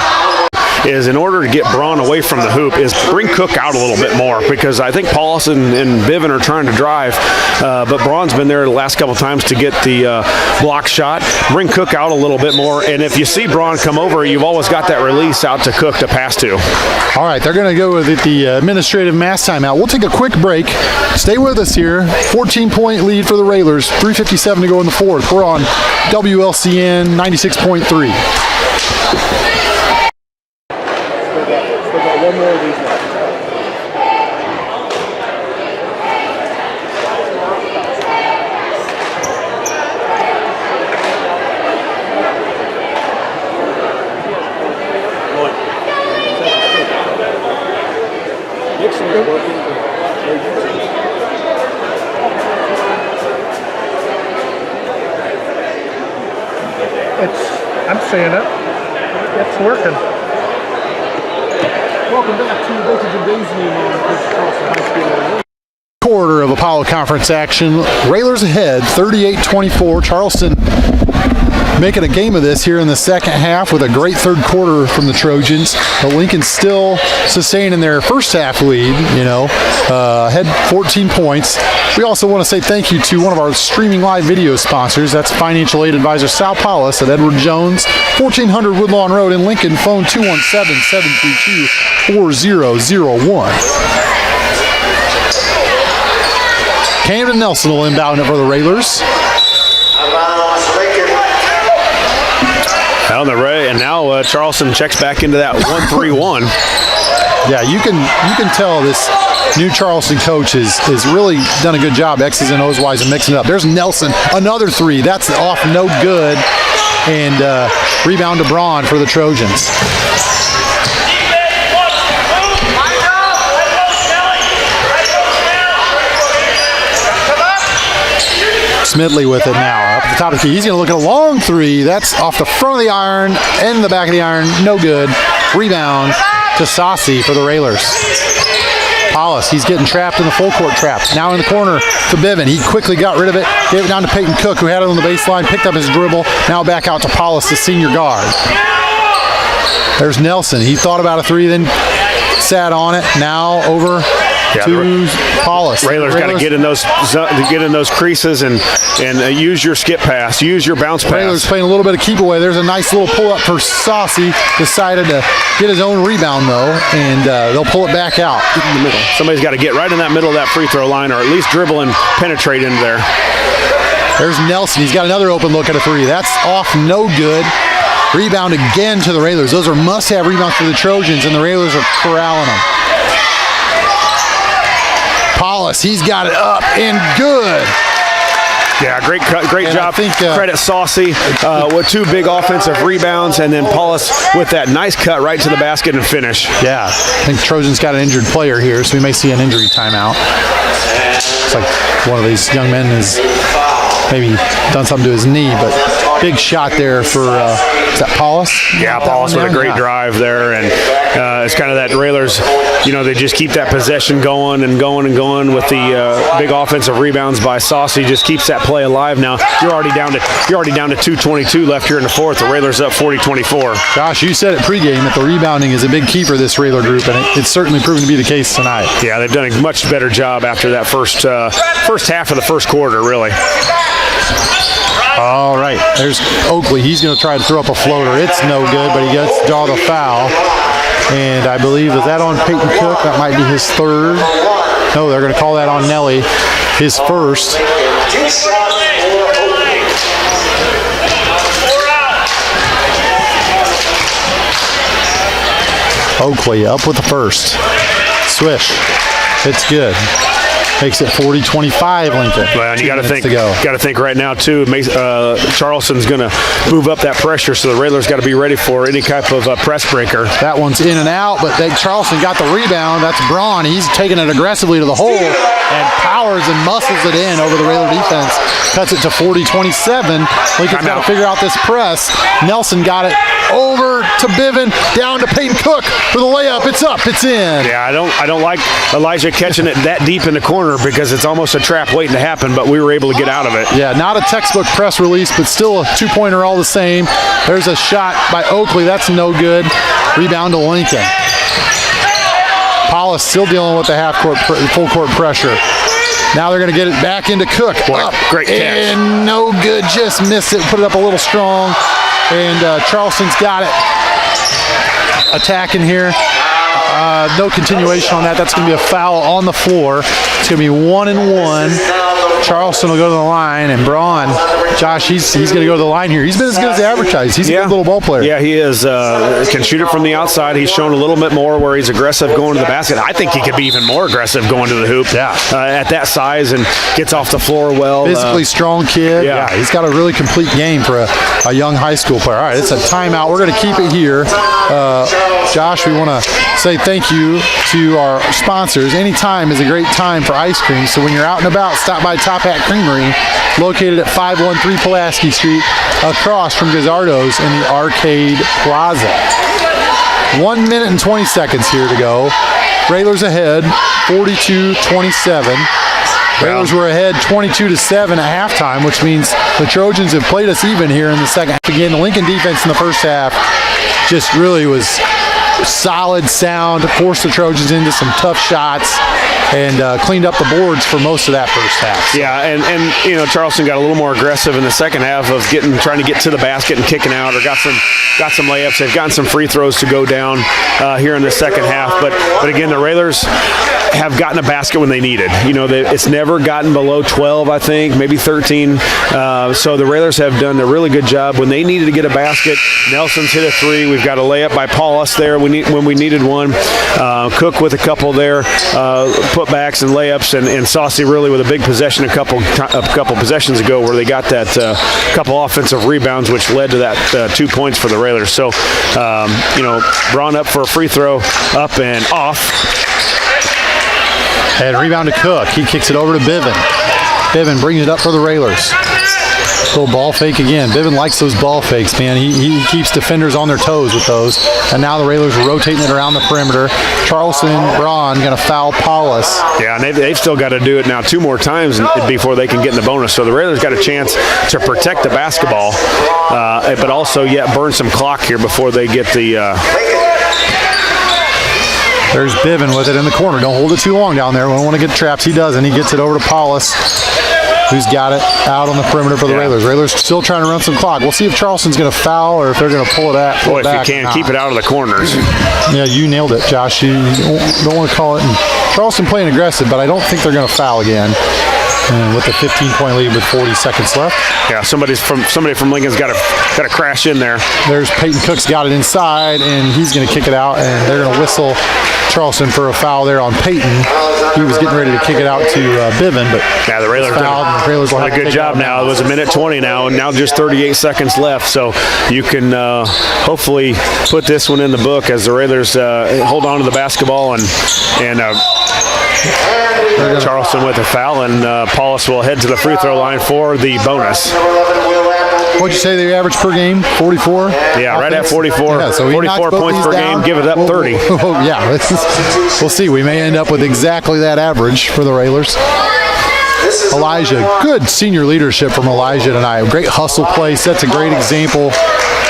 Is in order to get Braun away from the hoop is bring Cook out a little bit more, because I think Paulus and Biven are trying to drive, but Braun's been there the last couple times to get the block shot. Bring Cook out a little bit more, and if you see Braun come over, you've always got that release out to Cook to pass to. All right, they're going to go with the administrative mass timeout. We'll take a quick break. Stay with us here. 14-point lead for the Railers. 3:57 to go in the fourth. We're on WLCN 96.3. One more of these left. I'm seeing it. It's working. Welcome back to Baker Gymnasium on Charleston High School. Quarter of Apollo Conference action. Railers ahead, 38-24. Charleston making a game of this here in the second half with a great third quarter from the Trojans. But Lincoln still sustaining their first half lead, ahead 14 points. We also want to say thank you to one of our streaming live video sponsors. That's financial aid advisor Sal Paulus at Edward Jones, 1400 Woodlawn Road in Lincoln. Phone 217-732-4001. Camden Nelson will inbound it for the Railers. And now Charleston checks back into that 1-3-1. Yeah, you can tell this new Charleston coach has really done a good job X's and O's wise and mixing it up. There's Nelson, another three. That's off, no good. And rebound to Braun for the Trojans. Smidley with it now. Up the top of the key. He's going to look at a long three. That's off the front of the iron and the back of the iron. No good. Rebound to Saucy for the Railers. Paulus, he's getting trapped in the full court trap. Now in the corner to Biven. He quickly got rid of it, gave it down to Peyton Cook, who had it on the baseline, picked up his dribble. Now back out to Paulus, the senior guard. There's Nelson. He thought about a three, then sat on it. Now over to Paulus. Railers got to get in those creases and use your skip pass, use your bounce pass. Railers playing a little bit of keep away. There's a nice little pull up for Saucy. Decided to get his own rebound though, and they'll pull it back out. In the middle. Somebody's got to get right in that middle of that free throw line, or at least dribble and penetrate into there. There's Nelson. He's got another open look at a three. That's off, no good. Rebound again to the Railers. Those are must-have rebounds for the Trojans, and the Railers are corralling them. Paulus, he's got it up and good. Yeah, great job. Credit Saucy with 2 big offensive rebounds, and then Paulus with that nice cut right to the basket and finish. Yeah, I think Trojans got an injured player here, so we may see an injury timeout. It's like one of these young men has maybe done something to his knee, but big shot there for, is that Paulus? Yeah, Paulus with a great drive there, and it's kind of that Railers, they just keep that possession going and going and going with the big offensive rebounds by Saucy. Just keeps that play alive. Now you're already down to 2:22 left here in the fourth. The Railers up 40-24. Josh, you said at pregame that the rebounding is a big key for this Railer group, and it's certainly proven to be the case tonight. Yeah, they've done a much better job after that first half of the first quarter, really. All right, there's Oakley. He's going to try to throw up a floater. It's no good, but he gets drawn a foul. And I believe, is that on Peyton Cook? That might be his third. No, they're going to call that on Nelly, his first. Oakley up with the first. Swish. It's good. Makes it 40-25, Lincoln. Well, and you got to think right now too. Charleston's going to move up that pressure, so the Railers got to be ready for any type of press breaker. That one's in and out, but Charleston got the rebound. That's Braun. He's taking it aggressively to the hole and powers and muscles it in over the Railer defense. Cuts it to 40-27. Lincoln's got to figure out this press. Nelson got it over to Biven, down to Peyton Cook for the layup. It's up. It's in. Yeah, I don't like Elijah catching it that deep in the corner, because it's almost a trap waiting to happen, but we were able to get out of it. Yeah, not a textbook press release, but still a 2-pointer all the same. There's a shot by Oakley. That's no good. Rebound to Lincoln. Paulus still dealing with the full court pressure. Now they're going to get it back into Cook. Boy, great catch. And no good. Just missed it. Put it up a little strong. And Charleston's got it. Attacking here. No continuation on that. That's going to be a foul on the floor. It's going to be 1-1. Charleston will go to the line, and Braun, Josh, he's going to go to the line here. He's been as good as advertised. He's a good little ball player. Yeah, he is. Can shoot it from the outside. He's shown a little bit more where he's aggressive going to the basket. I think he could be even more aggressive going to the hoop. Yeah. At that size, and gets off the floor well. Physically strong kid. Yeah, he's got a really complete game for a young high school player. All right, it's a timeout. We're going to keep it here. Josh, we want to say thank you to our sponsors. Any time is a great time for ice cream, so when you're out and about, stop by Top Hat Creamery, located at 513 Pulaski Street, across from Gazzardo's in the Arcade Plaza. 1 minute and 20 seconds here to go. Railers ahead, 42-27. Railers were ahead 22-7 at halftime, which means the Trojans have played us even here in the second half. Again, the Lincoln defense in the first half just really was solid, sound, forced the Trojans into some tough shots, and cleaned up the boards for most of that first half. So. Yeah, and Charleston got a little more aggressive in the second half of trying to get to the basket and kicking out, or got some layups. They've gotten some free throws to go down here in the second half. But again, the Railers have gotten a basket when they needed. It's never gotten below 12, I think, maybe 13. So the Railers have done a really good job when they needed to get a basket. Nelson's hit a three. We've got a layup by Paulus there when we needed one. Cook with a couple there, putbacks and layups, and Saucy really with a big possession a couple possessions ago where they got that couple offensive rebounds, which led to that 2 points for the Railers. So, Braun up for a free throw, up and off. And rebound to Cook. He kicks it over to Biven. Biven brings it up for the Railers. Little ball fake again. Bivin likes those ball fakes, man. He keeps defenders on their toes with those. And now the Railers are rotating it around the perimeter. Charleston Braun going to foul Paulus. Yeah, and they've still got to do it now 2 more times before they can get in the bonus. So the Railers got a chance to protect the basketball, but also yet burn some clock here before they get the... There's Bivin with it in the corner. Don't hold it too long down there. We don't want to get trapped. He doesn't. He gets it over to Paulus, who's got it out on the perimeter for the Railers. Railers still trying to run some clock. We'll see if Charleston's going to foul or if they're going to pull it back. Boy, if you can, keep it out of the corners. Yeah, you nailed it, Josh. You don't want to call it. And Charleston playing aggressive, but I don't think they're going to foul again. And with a 15-point lead with 40 seconds left. Yeah, somebody from Lincoln's got to crash in there. There's Peyton Cook's got it inside, and he's going to kick it out, and they're going to whistle Charleston for a foul there on Peyton. He was getting ready to kick it out to Bivin, but yeah, the Railers done a good job now. It was 1:20 now, and now just 38 seconds left. So you can hopefully put this one in the book as the Railers hold on to the basketball and Charleston with a foul, and Paulus will head to the free throw line for the bonus. What'd you say the average per game? 44? Yeah, right at 44. Yeah, so 44 points per game, give it up 30. Yeah, we'll see. We may end up with exactly that average for the Railers. Elijah, good senior leadership from Elijah tonight. Great hustle play, sets a great example.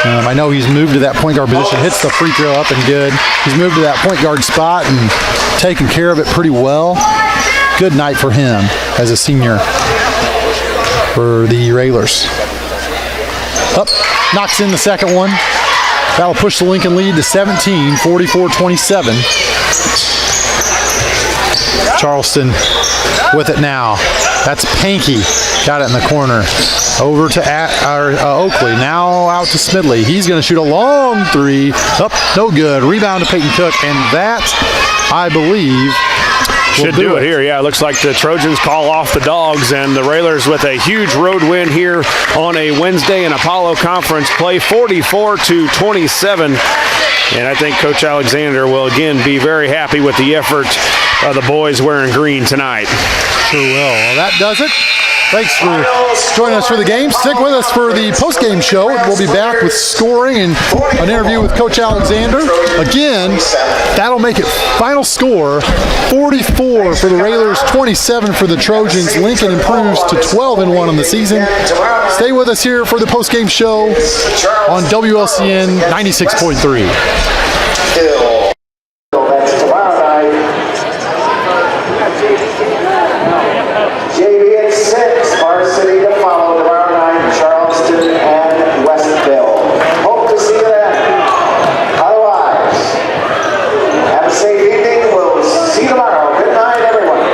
I know he's moved to that point guard position, hits the free throw up and good. He's moved to that point guard spot and taken care of it pretty well. Good night for him as a senior for the Railers. Up, knocks in the second one. That'll push the Lincoln lead to 17, 44-27. Charleston with it now. That's Pankey. Got it in the corner. Over to Oakley. Now out to Smidley. He's going to shoot a long three. Up, no good. Rebound to Peyton Cook. And that, I believe, should do it here. Yeah, it looks like the Trojans call off the Dogs, and the Railers with a huge road win here on a Wednesday in Apollo Conference play, 44-27. And I think Coach Alexander will again be very happy with the effort of the boys wearing green tonight. Sure will. Well, that does it. Thanks for joining us for the game. Stick with us for the post-game show. We'll be back with scoring and an interview with Coach Alexander. Again, that'll make it final score 44 for the Railers, 27 for the Trojans. Lincoln improves to 12-1 on the season. Stay with us here for the post-game show on WLCN 96.3. Varsity to follow tomorrow night, Charleston and Westville. Hope to see you then. Otherwise, have a safe evening. We'll see you tomorrow. Good night, everyone.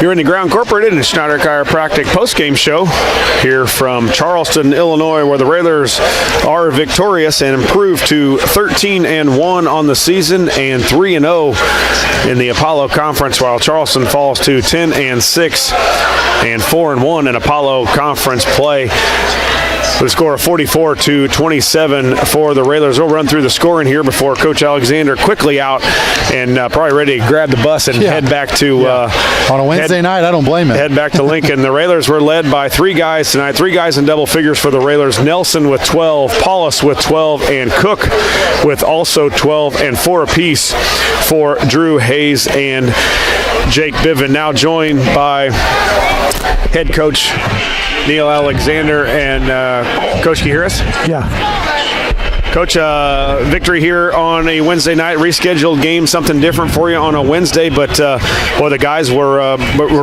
You're in the Ground Incorporated and Schneider Chiropractic postgame show here from Charleston, Illinois, where the Railers are victorious and improved to 13-1 on the season and 3-0 in the Apollo Conference, while Charleston falls to 10-6 and 4-1 in Apollo Conference play. The score of 44-27 for the Railers. We'll run through the scoring here before Coach Alexander quickly out and probably ready to grab the bus and head back to on a Wednesday night. I don't blame him. Head back to Lincoln. The Railers were led by three guys tonight. Three guys in double figures for the Railers. Nelson with 12, Paulus with 12, and Cook with also 12, and 4 apiece for Drew Hayes and Jake Bivin. Now joined by head coach Neil Alexander. And Coach, can you hear us? Yeah. Coach, victory here on a Wednesday night, rescheduled game, something different for you on a Wednesday, but the guys were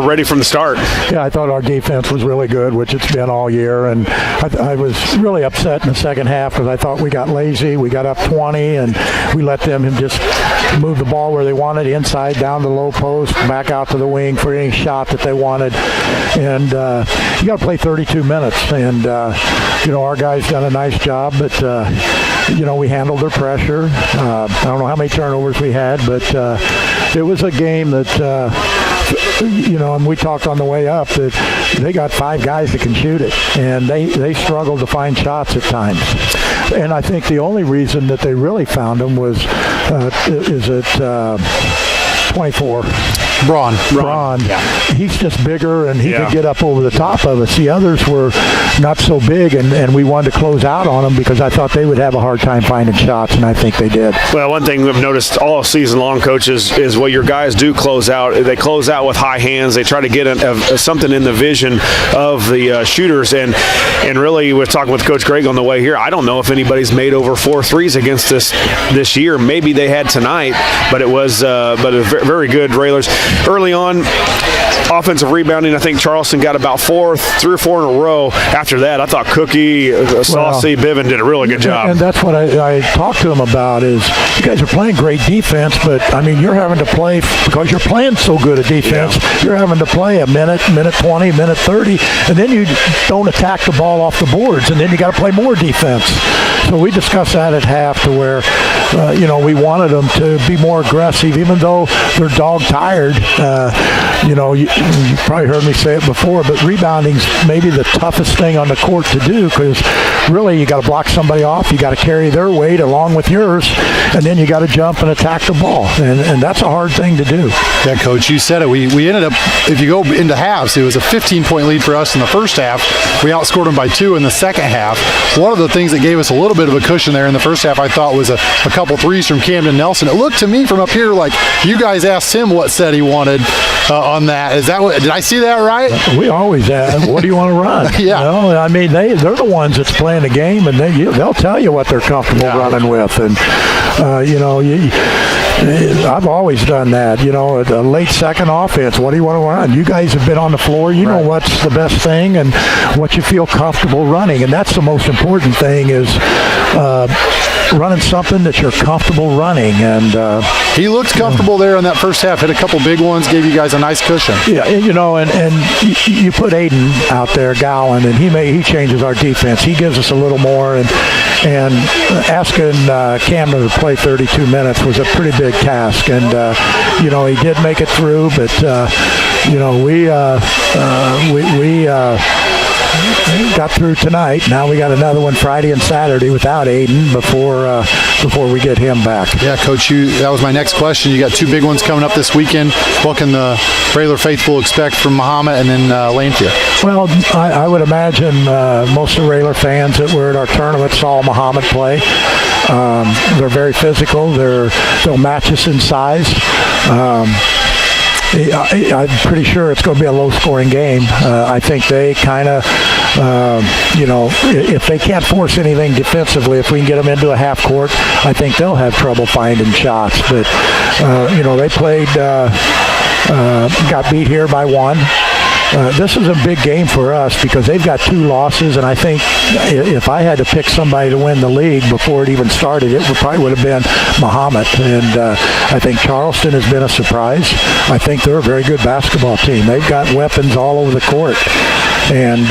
ready from the start. Yeah, I thought our defense was really good, which it's been all year, and I was really upset in the second half because I thought we got lazy. We got up 20, and we let them just move the ball where they wanted, inside, down the low post, back out to the wing for any shot that they wanted. And you got to play 32 minutes, and our guys done a nice job, but we handled their pressure. I don't know how many turnovers we had, but it was a game that, and we talked on the way up that they got 5 guys that can shoot it, and they struggled to find shots at times. And I think the only reason that they really found them was, 24. Braun. Yeah. He's just bigger, and he could get up over the top of us. The others were not so big, and we wanted to close out on them because I thought they would have a hard time finding shots, and I think they did. Well, one thing we've noticed all season long, Coach, is what your guys do close out. They close out with high hands. They try to get something in the vision of the shooters. And really, we're talking with Coach Greg on the way here. I don't know if anybody's made over 4 threes against us this year. Maybe they had tonight, but it was very good Railers. Early on, offensive rebounding, I think Charleston got about 3 or 4 in a row. After that, I thought Cookie, Saucy, Bivin did a really good job. And that's what I talked to them about is you guys are playing great defense, but, you're having to play because you're playing so good at defense. Yeah. You're having to play a minute 20, minute 30, and then you don't attack the ball off the boards, and then you got to play more defense. So we discussed that at half to where, we wanted them to be more aggressive, even though they're dog-tired. You probably heard me say it before, but rebounding's maybe the toughest thing on the court to do because really you got to block somebody off, you got to carry their weight along with yours, and then you got to jump and attack the ball, and that's a hard thing to do. Yeah, Coach, you said it. We ended up, if you go into halves, it was a 15-point lead for us in the first half. We outscored them by 2 in the second half. One of the things that gave us a little bit of a cushion there in the first half, I thought, was a couple threes from Camden Nelson. It looked to me from up here like you guys asked him what set he wanted on that. Is that what? Did I see that right? We always ask, what do you want to run? Yeah. They're the ones that's playing the game, and they'll tell you what they're comfortable running with. And, I've always done that. A late second offense, what do you want to run? You guys have been on the floor. You know what's the best thing and what you feel comfortable running. And that's the most important thing is running something that you're comfortable running. And he looked comfortable there in that first half. Hit a couple big ones, gave you guys a nice cushion. Yeah, and you put Aiden out there, Gowan, and he changes our defense. He gives us a little more, and asking Camden to play 32 minutes was a pretty big task. And he did make it through, but we got through tonight. Now we got another one Friday and Saturday without Aiden before we get him back. Yeah, Coach, that was my next question. You got 2 big ones coming up this weekend. What can the Railer faithful expect from Muhammad and then Lanefield? Well, I would imagine most of the Railer fans that were at our tournament saw Muhammad play. They're very physical. They'll match us in size. I'm pretty sure it's going to be a low-scoring game. I think they kind of, if they can't force anything defensively, if we can get them into a half court, I think they'll have trouble finding shots. But, they played, got beat here by 1. This is a big game for us because they've got 2 losses, and I think if I had to pick somebody to win the league before it even started, it probably would have been Muhammad. And I think Charleston has been a surprise. I think they're a very good basketball team. They've got weapons all over the court. And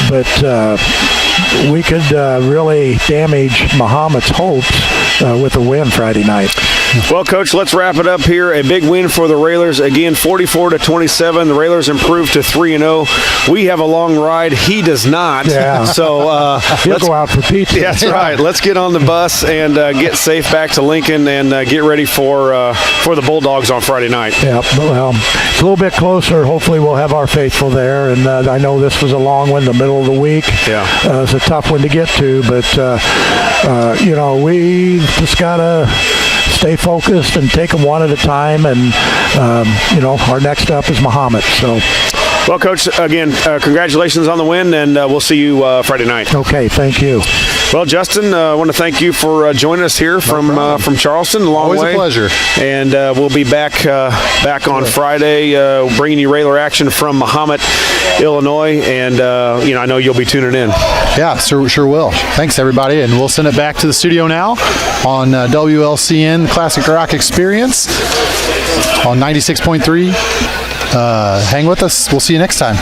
but we could really damage Muhammad's hopes with a win Friday night. Well, Coach, let's wrap it up here. A big win for the Railers. Again, 44-27. The Railers improved to 3-0. We have a long ride. He does not. Yeah. So he'll go out for pizza. That's right. Let's get on the bus and get safe back to Lincoln and get ready for the Bulldogs on Friday night. Yeah. Well, it's a little bit closer. Hopefully, we'll have our faithful there. And I know this was a long one, the middle of the week. Yeah. It's a tough one to get to, but we just gotta stay focused and take them one at a time. And our next up is Muhammad. So. Well, Coach, again, congratulations on the win, and we'll see you Friday night. Okay, thank you. Well, Justin, I want to thank you for joining us here from Charleston, a long Always way. a pleasure. And we'll be back on Friday, bringing you Railer action from Mahomet, Illinois, and I know you'll be tuning in. Yeah, sure will. Thanks, everybody, and we'll send it back to the studio now on WLCN Classic Rock Experience on 96.3. Hang with us. We'll see you next time.